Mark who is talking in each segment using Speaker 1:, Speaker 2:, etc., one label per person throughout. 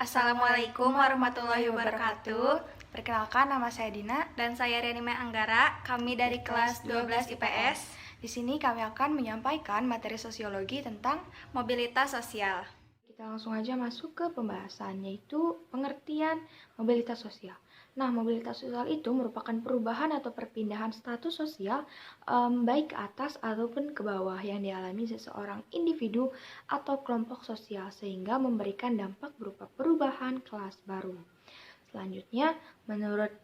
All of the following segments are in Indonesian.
Speaker 1: Assalamualaikum warahmatullahi wabarakatuh.
Speaker 2: Perkenalkan, nama saya Dina
Speaker 1: Dan saya Renime Anggara, kami dari kelas 12 IPS.
Speaker 2: Di sini kami akan menyampaikan materi sosiologi tentang
Speaker 1: Mobilitas sosial.
Speaker 2: Kita langsung aja masuk ke pembahasan, yaitu pengertian mobilitas sosial. Nah, mobilitas sosial itu merupakan perubahan atau perpindahan status sosial baik ke atas ataupun ke bawah yang dialami seseorang individu atau kelompok sosial sehingga memberikan dampak berupa perubahan kelas baru. Selanjutnya, menurut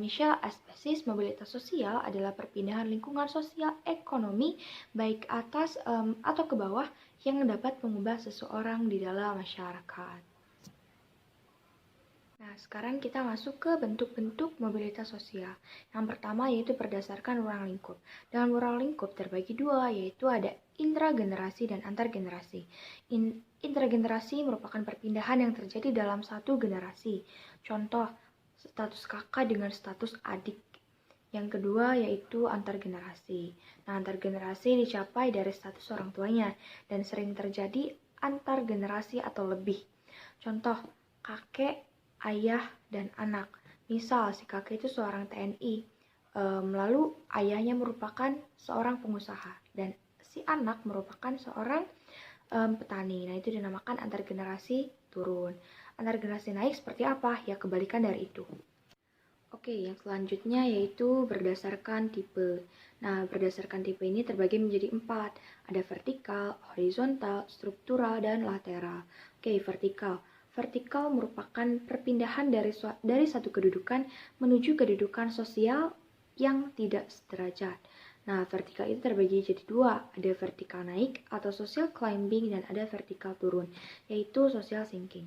Speaker 2: Michel Aspesis, mobilitas sosial adalah perpindahan lingkungan sosial ekonomi baik ke atas atau ke bawah yang dapat mengubah seseorang di dalam masyarakat. Nah, sekarang kita masuk ke bentuk-bentuk mobilitas sosial. Yang pertama yaitu berdasarkan ruang lingkup. Dalam ruang lingkup terbagi dua, yaitu ada intragenerasi dan antargenerasi. Intragenerasi merupakan perpindahan yang terjadi dalam satu generasi. Contoh, status kakak dengan status adik. Yang kedua yaitu antargenerasi. Nah, antargenerasi dicapai dari status orang tuanya dan sering terjadi antargenerasi atau lebih. Contoh, kakek, ayah, dan anak. Misal, si kakek itu seorang TNI, lalu ayahnya merupakan seorang pengusaha, dan si anak merupakan seorang petani. Nah, itu dinamakan antargenerasi turun. Antargenerasi naik seperti apa? Ya, kebalikan dari itu. Oke, yang selanjutnya yaitu berdasarkan tipe. Nah, berdasarkan tipe ini terbagi menjadi 4. Ada vertikal, horizontal, struktural, dan lateral. Oke, vertikal. Vertikal merupakan perpindahan dari satu kedudukan menuju kedudukan sosial yang tidak sederajat. Nah, vertikal itu terbagi jadi 2. Ada vertikal naik atau social climbing dan ada vertikal turun, yaitu social sinking.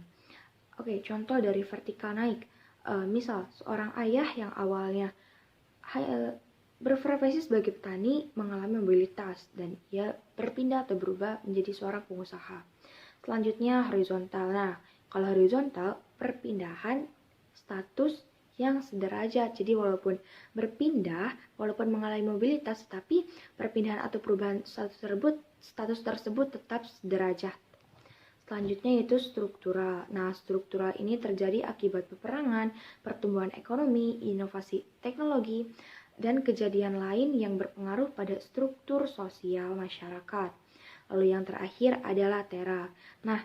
Speaker 2: Oke, contoh dari vertikal naik. Misal, seorang ayah yang awalnya berprofesi sebagai petani mengalami mobilitas dan ia berpindah atau berubah menjadi seorang pengusaha. Selanjutnya horizontal. Nah, kalau horizontal perpindahan status yang sederajat. Jadi walaupun berpindah, walaupun mengalami mobilitas, tetapi perpindahan atau perubahan status tersebut tetap sederajat. Selanjutnya yaitu struktural. Nah, struktural ini terjadi akibat peperangan, pertumbuhan ekonomi, inovasi teknologi, dan kejadian lain yang berpengaruh pada struktur sosial masyarakat. Lalu yang terakhir adalah lateral. Nah,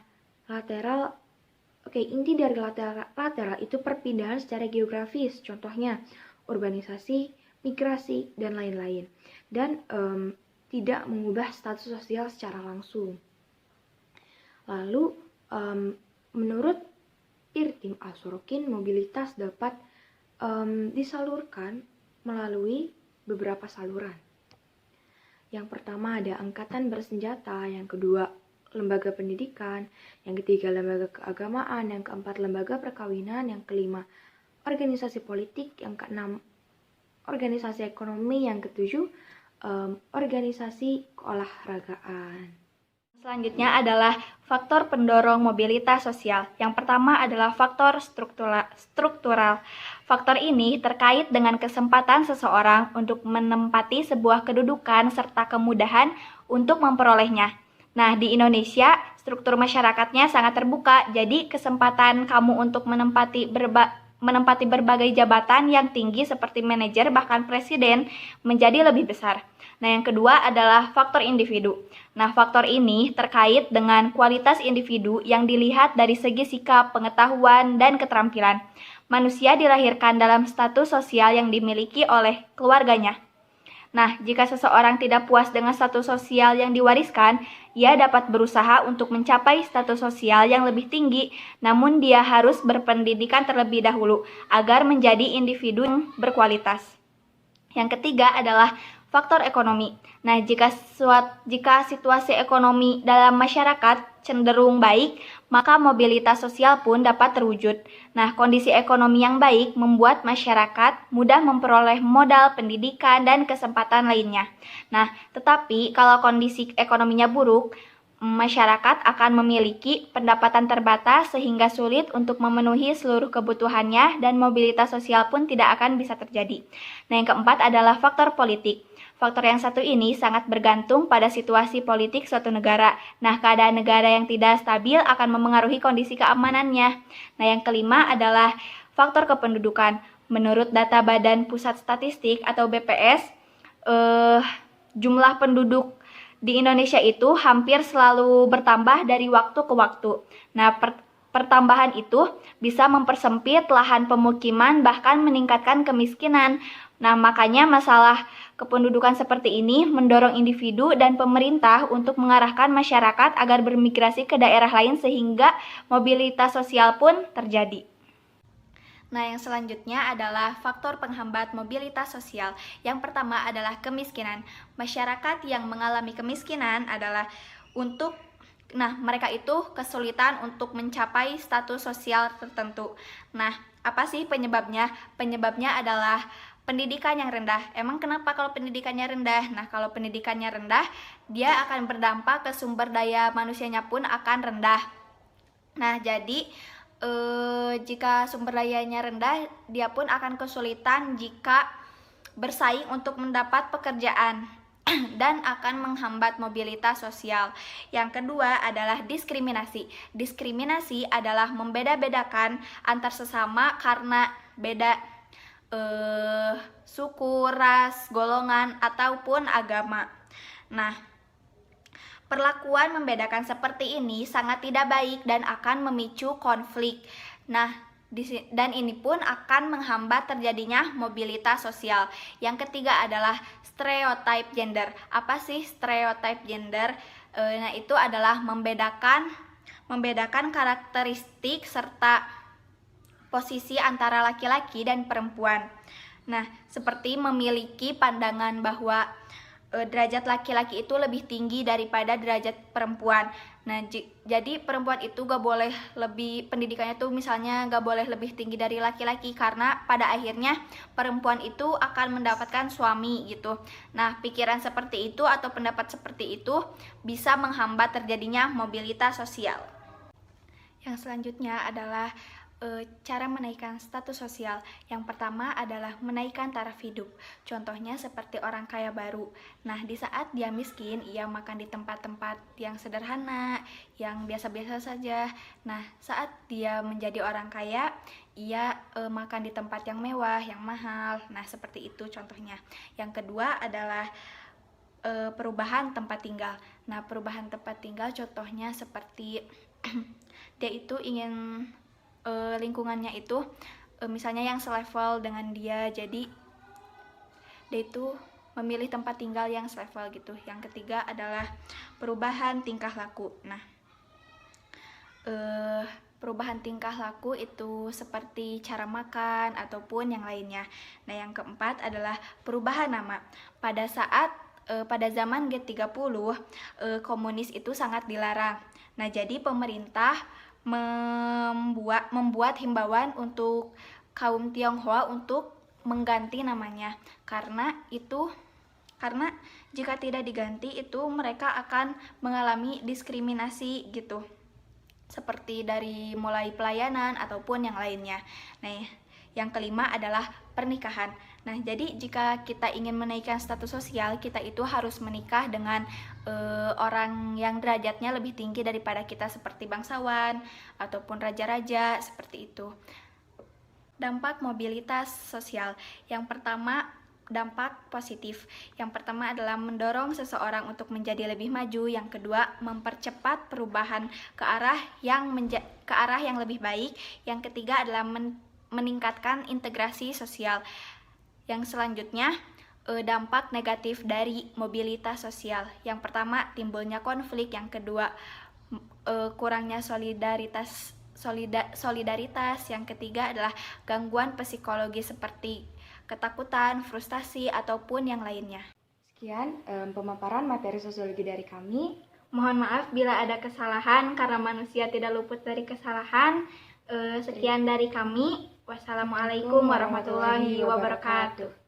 Speaker 2: inti dari lateral itu perpindahan secara geografis. Contohnya, urbanisasi, migrasi, dan lain-lain. Dan tidak mengubah status sosial secara langsung. Lalu, menurut Irtim Al-Sorokin, mobilitas dapat disalurkan melalui beberapa saluran. Yang pertama ada angkatan bersenjata, yang kedua lembaga pendidikan, yang ketiga lembaga keagamaan, yang keempat lembaga perkawinan, yang kelima organisasi politik, yang keenam organisasi ekonomi, yang ketujuh organisasi keolahragaan.
Speaker 1: Selanjutnya adalah faktor pendorong mobilitas sosial. Yang pertama adalah faktor struktural. Faktor ini terkait dengan kesempatan seseorang untuk menempati sebuah kedudukan serta kemudahan untuk memperolehnya. Nah, di Indonesia, struktur masyarakatnya sangat terbuka, jadi kesempatan kamu untuk menempati berbagai jabatan yang tinggi seperti manajer bahkan presiden menjadi lebih besar. Nah, yang kedua adalah faktor individu. Nah, faktor ini terkait dengan kualitas individu yang dilihat dari segi sikap, pengetahuan, dan keterampilan. Manusia dilahirkan dalam status sosial yang dimiliki oleh keluarganya. Nah, jika seseorang tidak puas dengan status sosial yang diwariskan, ia dapat berusaha untuk mencapai status sosial yang lebih tinggi, namun dia harus berpendidikan terlebih dahulu agar menjadi individu yang berkualitas. Yang ketiga adalah faktor ekonomi. Nah, jika situasi ekonomi dalam masyarakat cenderung baik, maka mobilitas sosial pun dapat terwujud. Nah, kondisi ekonomi yang baik membuat masyarakat mudah memperoleh modal pendidikan dan kesempatan lainnya. Nah, tetapi kalau kondisi ekonominya buruk, masyarakat akan memiliki pendapatan terbatas sehingga sulit untuk memenuhi seluruh kebutuhannya dan mobilitas sosial pun tidak akan bisa terjadi. Nah, yang keempat adalah faktor politik. Faktor yang satu ini sangat bergantung pada situasi politik suatu negara. Nah, keadaan negara yang tidak stabil akan memengaruhi kondisi keamanannya. Nah, yang kelima adalah faktor kependudukan. Menurut data Badan Pusat Statistik atau BPS, jumlah penduduk di Indonesia itu hampir selalu bertambah dari waktu ke waktu. Nah, pertambahan itu bisa mempersempit lahan pemukiman bahkan meningkatkan kemiskinan. Nah, makanya masalah kependudukan seperti ini mendorong individu dan pemerintah untuk mengarahkan masyarakat agar bermigrasi ke daerah lain sehingga mobilitas sosial pun terjadi. Nah, yang selanjutnya adalah faktor penghambat mobilitas sosial. Yang pertama adalah kemiskinan. Masyarakat yang mengalami kemiskinan adalah mereka itu kesulitan untuk mencapai status sosial tertentu. Nah, apa sih penyebabnya? Penyebabnya adalah pendidikan yang rendah. Emang kenapa kalau pendidikannya rendah? Nah, kalau pendidikannya rendah, dia akan berdampak ke sumber daya manusianya pun akan rendah. Nah, jadi jika sumber dayanya rendah, dia pun akan kesulitan jika bersaing untuk mendapat pekerjaan dan akan menghambat mobilitas sosial. Yang kedua adalah diskriminasi. Diskriminasi adalah membeda-bedakan antar sesama karena beda suku, ras, golongan, ataupun agama. Nah, perlakuan membedakan seperti ini sangat tidak baik dan akan memicu konflik. Nah, dan ini pun akan menghambat terjadinya mobilitas sosial. Yang ketiga adalah stereotype gender. Apa sih stereotype gender? Nah, itu adalah membedakan karakteristik serta posisi antara laki-laki dan perempuan. Nah, seperti memiliki pandangan bahwa derajat laki-laki itu lebih tinggi daripada derajat perempuan. Nah, jadi perempuan itu gak boleh pendidikannya tuh misalnya gak boleh lebih tinggi dari laki-laki karena pada akhirnya perempuan itu akan mendapatkan suami gitu. Nah, pikiran seperti itu atau pendapat seperti itu bisa menghambat terjadinya mobilitas sosial. Yang selanjutnya adalah cara menaikkan status sosial. Yang pertama adalah menaikkan taraf hidup. Contohnya seperti orang kaya baru. Nah, di saat dia miskin, ia makan di tempat-tempat yang sederhana, yang biasa-biasa saja. Nah, saat dia menjadi orang kaya, ia makan di tempat yang mewah, yang mahal. Nah, seperti itu contohnya. Yang kedua adalah perubahan tempat tinggal. Nah, perubahan tempat tinggal contohnya seperti dia itu ingin lingkungannya itu misalnya yang selevel dengan dia, jadi dia itu memilih tempat tinggal yang selevel gitu. Yang ketiga adalah perubahan tingkah laku. Nah, perubahan tingkah laku itu seperti cara makan ataupun yang lainnya. Nah, yang keempat adalah perubahan nama. Pada zaman G30 komunis itu sangat dilarang. Nah, jadi pemerintah membuat himbauan untuk kaum Tionghoa untuk mengganti namanya karena jika tidak diganti itu mereka akan mengalami diskriminasi gitu, seperti dari mulai pelayanan ataupun yang lainnya. Nah, yang kelima adalah pernikahan. Nah, jadi jika kita ingin menaikkan status sosial, kita itu harus menikah dengan orang yang derajatnya lebih tinggi daripada kita, seperti bangsawan ataupun raja-raja, seperti itu. Dampak mobilitas sosial. Yang pertama, dampak positif. Yang pertama adalah mendorong seseorang untuk menjadi lebih maju. Yang kedua, mempercepat perubahan ke arah yang lebih baik. Yang ketiga adalah meningkatkan integrasi sosial. Yang selanjutnya, dampak negatif dari mobilitas sosial. Yang pertama, timbulnya konflik. Yang kedua, kurangnya solidaritas. Yang ketiga adalah gangguan psikologi seperti ketakutan, frustasi, ataupun yang lainnya.
Speaker 2: Sekian pemaparan materi sosiologi dari kami.
Speaker 1: Mohon maaf bila ada kesalahan karena manusia tidak luput dari kesalahan. Sekian dari kami. Wassalamualaikum warahmatullahi wabarakatuh.